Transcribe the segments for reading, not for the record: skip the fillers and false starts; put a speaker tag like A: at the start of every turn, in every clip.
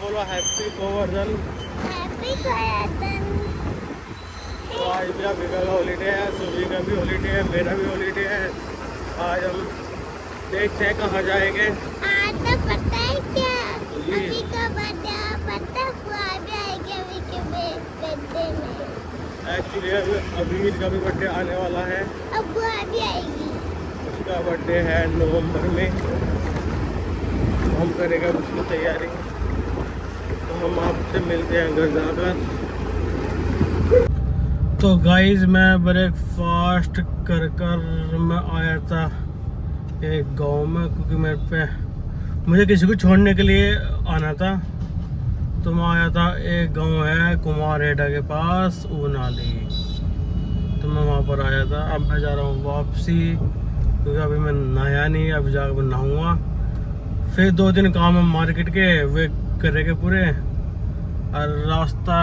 A: बोलो हैप्पी गोवर्धन। तो आज भी अभिका का हॉलीडे है, सुबह का भी हॉलीडे है, मेरा भी हॉलीडे है। आज हम देखते हैं कहाँ जाएंगे।
B: आज तो पता है क्या,
A: जी।
B: अभी का बर्थडे पता हुआ जाएगा अभी के बर्थडे में।
A: एक्चुअली अभी का भी बर्थडे आने वाला है।
B: अब वो अभी आएगी।
A: उसका बर्थडे है नवंबर में, तो हम करेंगे उसकी तैयारी। तो हम आपसे मिलते हैं घर जाकर। तो गाइज मैं ब्रेकफास्ट कर मैं आया था एक गांव में, क्योंकि मुझे किसी को छोड़ने के लिए आना था। तो मैं आया था, एक गांव है कुमारहेड़ा के पास ऊनाली, तो मैं वहाँ पर आया था। अब मैं जा रहा हूँ वापसी, क्योंकि अभी मैं नहाया नहीं, अभी जाकर नहाऊंगा। फिर 2 दिन काम है मार्केट के, वे करेंगे पूरे। और रास्ता,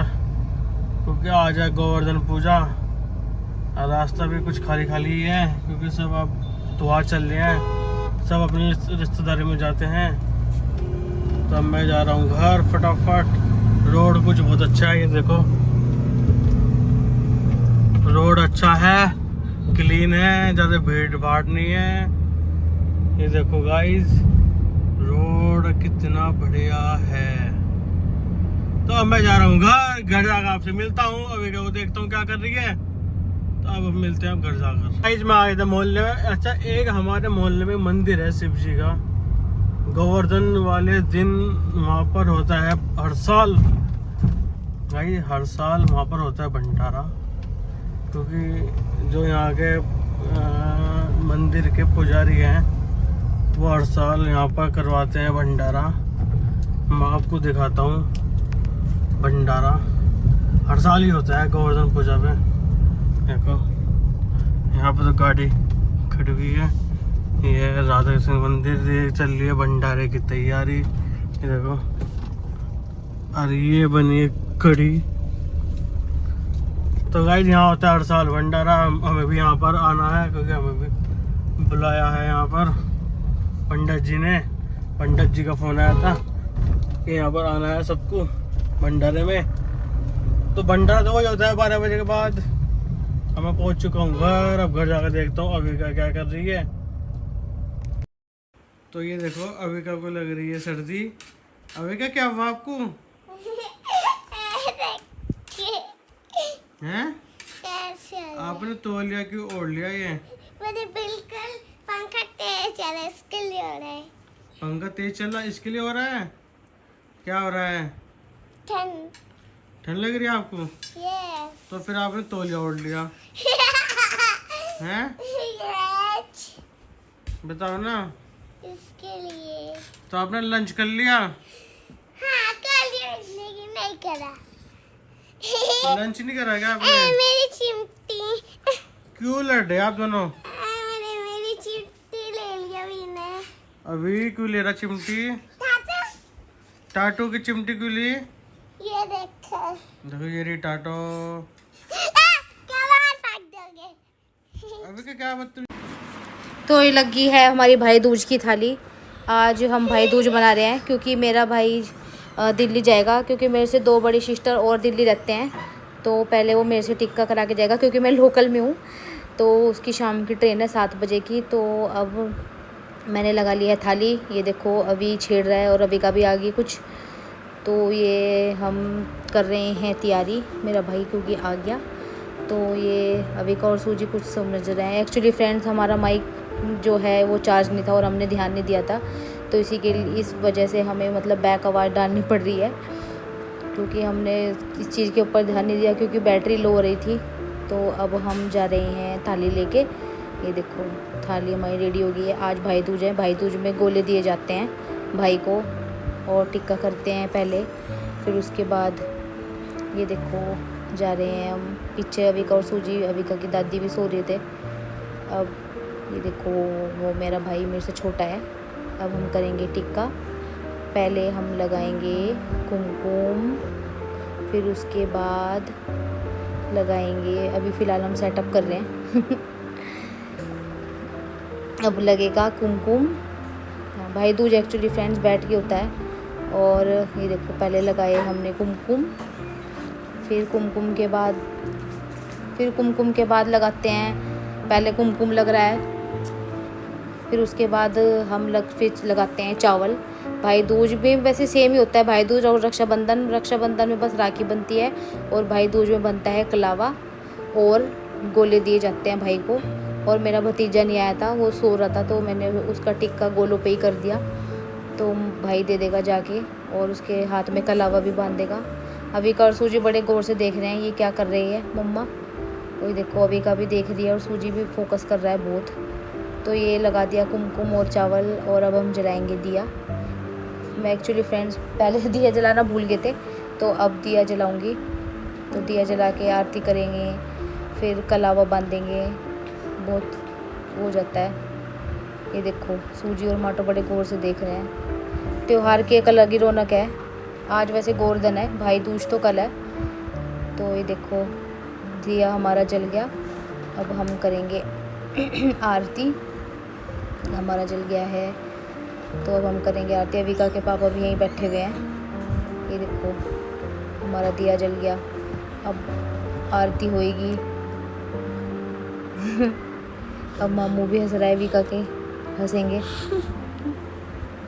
A: क्योंकि आज है गोवर्धन पूजा, और रास्ता भी कुछ खाली खाली ही है, क्योंकि सब अब त्योहार चल रहे हैं, सब अपनी रिश्तेदारी में जाते हैं। तो अब मैं जा रहा हूँ घर फटाफट। रोड कुछ बहुत अच्छा है, ये देखो रोड अच्छा है, क्लीन है, ज़्यादा भीड़ भाड़ नहीं है। ये देखो गाइस, रोड कितना बढ़िया है। तो अब मैं जा रहा हूँ घर जाकर आपसे मिलता हूँ। अभी वो देखता हूँ क्या कर रही है, तो अब हम मिलते हैं घर जाकर। गाइस मैं आया था मोहल्ले में। अच्छा, एक हमारे मोहल्ले में मंदिर है शिव जी का, गोवर्धन वाले दिन वहाँ पर होता है हर साल। भाई हर साल वहाँ पर होता है भंडारा, क्योंकि जो यहाँ के मंदिर के पुजारी हैं वो हर साल यहाँ पर करवाते हैं भंडारा। मैं आपको दिखाता हूँ, भंडारा हर साल ही होता है गोवर्धन पूजा पे। देखो यहाँ पर तो गाड़ी खड़ी हुई है, ये राधा कृष्ण मंदिर चल रही है, भंडारे की तैयारी। ये देखो, और ये बनी है कड़ी। तो गाइस यहाँ होता है हर साल भंडारा, हमें भी यहाँ पर आना है, क्योंकि हमें भी बुलाया है यहाँ पर पंडित जी ने। पंडित जी का फोन आया था कि यहाँ पर आना है सबको भंडारे में। तो भंडारा तो वही होता है 12 बजे के बाद। अब मैं पहुँच चुका हूँ घर, अब घर जाकर देखता हूँ अविका क्या कर रही है। तो ये देखो अविका को लग रही है सर्दी। अविका क्या हुआ आपको? हैं? आपने तौलिया क्यों ओढ़ लिया? ये
B: मेरे बिल्कुल पंखा तेज चल रहा है, इसके लिए हो रहा है।
A: पंखा तेज चल रहा है, इसके लिए हो रहा है? क्या हो रहा है?
B: ठंड।
A: ठंड लग रही है आपको?
B: यस।
A: तो फिर आपने तौलिया ओढ़ लिया हैं?
B: यस।
A: बताओ ना।
B: इसके लिए।
A: तो आपने लंच कर लिया?
B: हाँ कर लिया, लेकिन नहीं करा।
A: लंच नहीं करा क्या आपने?
B: मेरी चिमटी।
A: क्यों लड़ रहे आप दोनों?
B: मैंने मेरी चिमटी ले लिया ने।
A: अभी क्यों ले रहा चिमटी? टाटू की चिमटी क्यों ली?
B: ये देखो।
A: देखो ये रही टाटो।
B: कबाड़ फेंक दोगे।
A: अभी क्या मतलब?
C: तो ये लगी है हमारी भाई दूज की थाली। आज हम भाई दूज मना रहे हैं, क्योंकि मेरा भाई दिल्ली जाएगा, क्योंकि मेरे से 2 बड़ी सिस्टर और दिल्ली रहते हैं। तो पहले वो मेरे से टिक्का करा के जाएगा, क्योंकि मैं लोकल में हूँ। तो उसकी शाम की ट्रेन है 7 बजे की। तो अब मैंने लगा लिया है थाली। ये देखो अभी छेड़ रहा है, और अभी का भी आ गई कुछ। तो ये हम कर रहे हैं तैयारी, मेरा भाई क्योंकि आ गया। तो ये अभी का और सूजी कुछ समझ रहे हैं। एक्चुअली फ्रेंड्स, हमारा माइक जो है वो चार्ज नहीं था और हमने ध्यान नहीं दिया था, तो इस वजह से हमें मतलब बैक आवाज़ डालनी पड़ रही है, क्योंकि हमने इस चीज़ के ऊपर ध्यान नहीं दिया, क्योंकि बैटरी लो हो रही थी। तो अब हम जा रहे हैं थाली लेके। ये देखो थाली हमारी रेडी हो गई है। आज भाई दूज है, भाई दूज में गोले दिए जाते हैं भाई को, और टिक्का करते हैं पहले, फिर उसके बाद ये देखो जा रहे हैं हम। पीछे अविका और सूजी, अविका की दादी भी सो रहे थे। अब ये देखो वो मेरा भाई मेरे से छोटा है। अब हम करेंगे टिक्का। पहले हम लगाएंगे कुमकुम, फिर उसके बाद लगाएंगे, अभी फ़िलहाल हम सेटअप कर रहे हैं अब लगेगा कुमकुम। भाई दूज एक्चुअली फ्रेंड्स बैठ के होता है, और ये देखो पहले लगाए हमने कुमकुम, फिर कुमकुम के बाद लगाते हैं, पहले कुमकुम लग रहा है, फिर उसके बाद फिर लगाते हैं चावल। भाई दूज भी वैसे सेम ही होता है, भाई दूज और रक्षाबंधन में बस राखी बनती है, और भाई दूज में बनता है कलावा और गोले दिए जाते हैं भाई को। और मेरा भतीजा नहीं आया था, वो सो रहा था, तो मैंने उसका टिक्का गोलों पे ही कर दिया, तो भाई दे देगा जाके, और उसके हाथ में कलावा भी बांध देगा। अभी का और सूजी बड़े गौर से देख रहे हैं ये क्या कर रही है मम्मा। वही देखो अभी का भी देख रही है, और सूजी भी फोकस कर रहा है बहुत। तो ये लगा दिया कुमकुम और चावल, और अब हम जलाएंगे दिया। मैं एक्चुअली फ्रेंड्स पहले दिया जलाना भूल गए थे, तो अब दिया जलाऊंगी। तो दिया जला के आरती करेंगे, फिर कलावा बांधेंगे, बहुत हो जाता है। ये देखो सूजी और माटो बड़े गौर से देख रहे हैं। त्योहार की एक अलग ही रौनक है। आज वैसे गोवर्धन है, भाई दूज तो कल है। तो ये देखो दिया हमारा जल गया, अब हम करेंगे आरती। हमारा जल गया है, तो अब हम करेंगे आरती। अविका के पापा भी यहीं बैठे हुए हैं। ये देखो हमारा दिया जल गया, अब आरती होएगी। अब मामू भी हंस रहा है, अविका के हंसेंगे।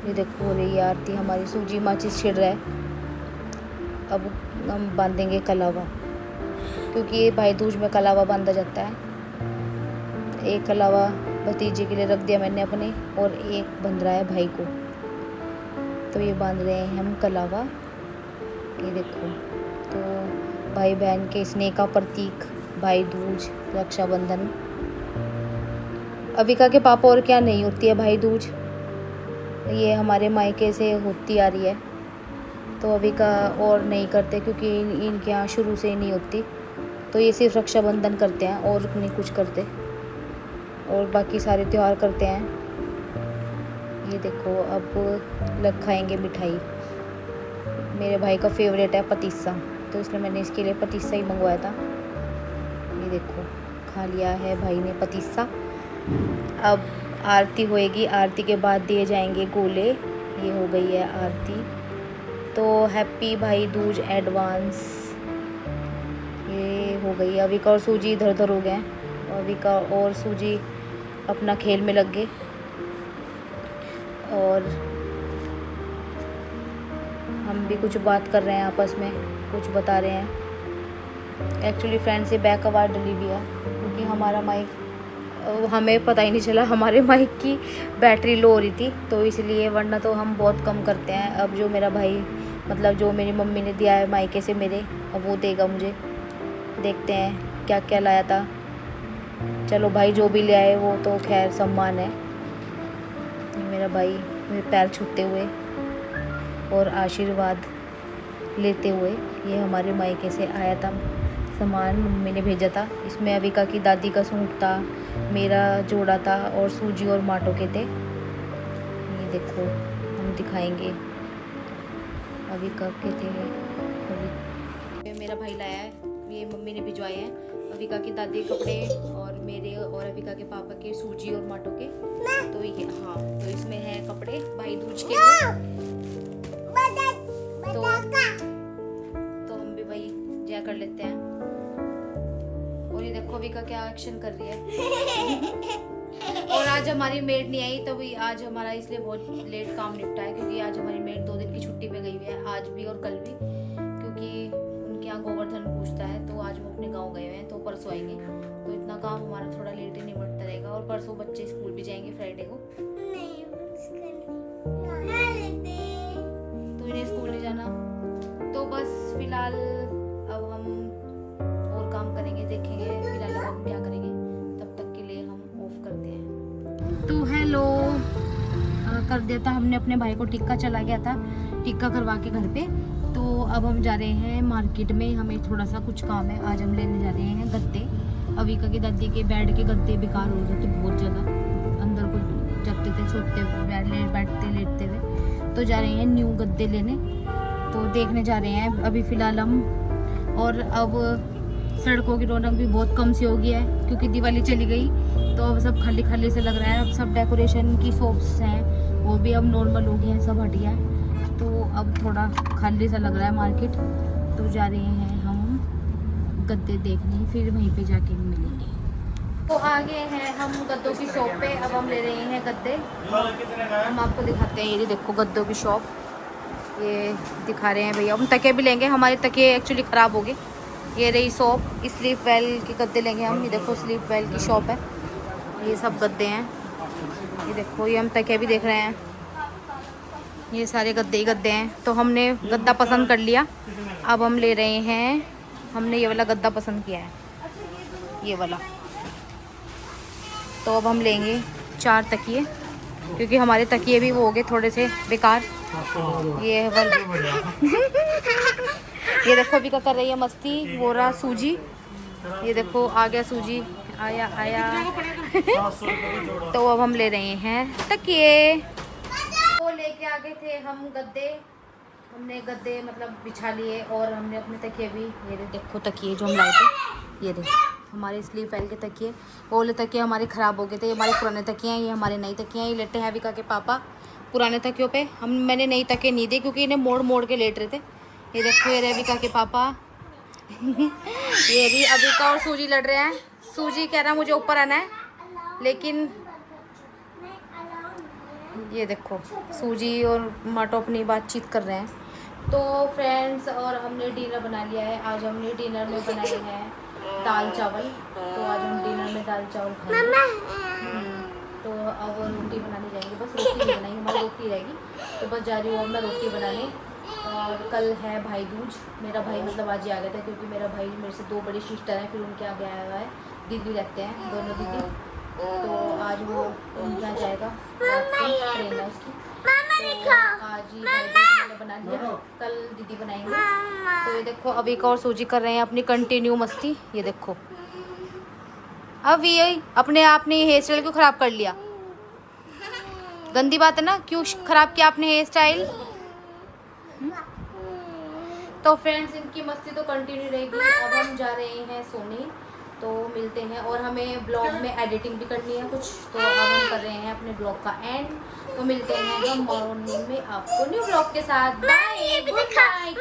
C: ये देखो हो रही है आरती हमारी, सूजी माचिस छिड़ रहा है। अब हम बांधेंगे कलावा, क्योंकि ये भाई दूज में कलावा बांधा जाता है। एक कलावा भतीजे के लिए रख दिया मैंने अपने, और एक बंध रहा है भाई को। तो ये बांध रहे हैं हम कलावा। ये देखो, तो भाई बहन के स्नेह का प्रतीक भाई दूज, रक्षाबंधन। अविका के पापा और क्या नहीं होती है भाई दूज, ये हमारे मायके से होती आ रही है। तो अविका और नहीं करते, क्योंकि इनके यहाँ शुरू से ही नहीं होती। तो ये सिर्फ रक्षाबंधन करते हैं और नहीं कुछ करते, और बाकी सारे त्यौहार करते हैं। ये देखो अब खाएंगे मिठाई। मेरे भाई का फेवरेट है पतीसा, तो इसलिए मैंने इसके लिए पतीसा ही मंगवाया था। ये देखो खा लिया है भाई ने पतीसा। अब आरती होएगी, आरती के बाद दिए जाएंगे गोले। ये हो गई है आरती। तो हैप्पी भाई दूज एडवांस। ये हो गई। अविका और सूजी इधर उधर हो गए, अविका और सूजी अपना खेल में लग गए, और हम भी कुछ बात कर रहे हैं आपस में, कुछ बता रहे हैं। एक्चुअली फ्रेंड से बैक आवाज़ डली भी है, क्योंकि हमारा माइक, हमें पता ही नहीं चला हमारे माइक की बैटरी लो हो रही थी, तो इसलिए, वरना तो हम बहुत कम करते हैं। अब जो मेरा भाई, मतलब जो मेरी मम्मी ने दिया है मायके से मेरे, अब वो देगा मुझे। देखते हैं क्या क्या लाया था। चलो भाई जो भी ले आए वो तो खैर सम्मान है। मेरा भाई मेरे पैर छूते हुए और आशीर्वाद लेते हुए, ये हमारे मायके से आया था सामान, मम्मी ने भेजा था। इसमें अविका की दादी का सूट था, मेरा जोड़ा था, और सूजी और माटो के थे। ये देखो हम दिखाएंगे, अविका के थे। ये मेरा भाई लाया है, ये मम्मी ने भिजवाए हैं। अविका की दादी के कपड़े, और मेरे और अविका के पापा के, सूजी और माटो के। तो ये हाँ, तो इसमें है कपड़े भाई दूज के लिए। तो हम भी भाई जय कर लेते हैं। और ये देखो अविका क्या एक्शन कर रही है। और आज हमारी मेड नहीं आई, तो भी आज हमारा इसलिए बहुत लेट काम निपटा है, क्योंकि आज हमारी मेड 2 दिन की छुट्टी पे गई हुई है, आज भी और कल भी, क्योंकि उनके यहाँ गोवर्धन पूछता है, तो आज वो अपने गांव गए हुए हैं, तो परसों आएंगे। तो इतना काम हमारा थोड़ा लेट ही निपटता रहेगा, और परसों बच्चे स्कूल भी जाएंगे फ्राइडे को। तो इन्हें स्कूल नहीं जाना, तो बस फिलहाल अब हम और काम करेंगे, देखेंगे फिलहाल अब हम क्या करेंगे। तब तक के लिए हम ऑफ करते हैं। तो हेलो कर दिया था हमने, अपने भाई को टिक्का चला गया था, टिक्का करवा के घर पे। तो अब हम जा रहे हैं मार्केट में, हमें थोड़ा सा कुछ काम है। आज हम लेने जा रहे हैं गद्दे। अविका की दादी के बेड के गद्दे बेकार हो गए थे बहुत ज़्यादा, अंदर को जगते थे, सोते बैठते लेटते हुए। तो जा रहे हैं न्यू गद्दे लेने, तो देखने जा रहे हैं अभी फ़िलहाल हम। और अब सड़कों की रौनक भी बहुत कम सी हो गई है, क्योंकि दिवाली चली गई, तो अब सब खाली खाली से लग रहा है। अब सब डेकोरेशन की शॉप्स हैं वो भी अब नॉर्मल हो गई हैं, सब हट गया है। तो अब थोड़ा खाली सा लग रहा है मार्केट, तो जा रहे हैं हम गद्दे देखने, फिर वहीं पे जाके मिलेंगे। तो आ गए हैं हम गद्दों की शॉप पे। अब हम ले रहे हैं गद्दे, हम आपको दिखाते हैं। ये देखो गद्दों की शॉप, ये दिखा रहे हैं भैया। हम तकिए भी लेंगे, हमारे तकिए एक्चुअली ख़राब हो गए। ये रही शॉप, स्लीप वेल के गद्दे लेंगे हम। ये देखो स्लीप वेल की शॉप है, ये सब गद्दे हैं। ये देखो ये हम तकिए भी देख रहे हैं, ये सारे गद्दे ही गद्दे हैं। तो हमने गद्दा पसंद कर लिया, अब हम ले रहे हैं। हमने ये वाला गद्दा पसंद किया है, ये वाला। तो अब हम लेंगे 4 तकिए, क्योंकि हमारे तकिए भी वो हो गए थोड़े से बेकार। ये वाला ये देखो अभी क्या कर रही है मस्ती, वो रहा सूजी। ये देखो आ गया सूजी, आया आया। तो अब हम ले रहे हैं तकिए। तो लेके आ गए थे हम गद्दे, हमने गद्दे मतलब बिछा लिए, और हमने अपने तकिए भी, ये देखो तकिए जो हम लाए थे, ये देखो हमारे स्लीप वेल के तकिए। वो वाले तकिए हमारे ख़राब हो गए थे, ये हमारे पुराने तकिए हैं, ये हमारे नई तकिए हैं। ये लेटे हैं विका के पापा पुराने तकियों पे। मैंने नई तकिए नहीं दी क्योंकि इन्हें मोड़ मोड़ के लेट रहे थे। ये देखो ये रहे विका के पापा ये भी अविका और सूजी लड़ रहे हैं। सूजी कह रहा है मुझे ऊपर आना है, लेकिन ये देखो सूजी और माटो अपनी बातचीत कर रहे हैं। तो फ्रेंड्स, और हमने डिनर बना लिया है। आज हमने डिनर में बनाए हैं दाल चावल। तो आज हम डिनर में दाल चावल खाएंगे। तो अब रोटी बनाने जाएंगे, बस रोटी नहीं बनाएंगे, हमारी रोटी रहेगी। तो बस जा रही हूँ अब मैं रोटी बनाने। और कल है भाई दूज, मेरा भाई मतलब आज ही आ गया था, क्योंकि मेरा भाई मेरे से 2 बड़ी सिस्टर हैं, फिर उनके आगे आया हुआ है। दिल्ली रहते हैं दोनों दीदी, तो आज वो उनके यहाँ जाएगा, ट्रेन है उसकी। तो आज ही भाई दूज मैंने बना लिया, कल दीदी बनाएंगे। तो ये देखो अभी एक और सूजी कर रहे हैं अपनी कंटिन्यू मस्ती। ये देखो अब ये अपने आप ने हेयर स्टाइल क्यों ख़राब कर लिया, गंदी बात है ना, क्यों ख़राब किया आपने हेयर स्टाइल। तो फ्रेंड्स इनकी मस्ती तो कंटिन्यू रहेगी। अब हम जा रहे हैं सोने, तो मिलते हैं। और हमें ब्लॉग में एडिटिंग भी करनी है कुछ, तो अब हम कर रहे हैं अपने ब्लॉग का एंड। तो मिलते हैं हम मॉर्निंग में आपको न्यू ब्लॉग के साथ। Bye, good night.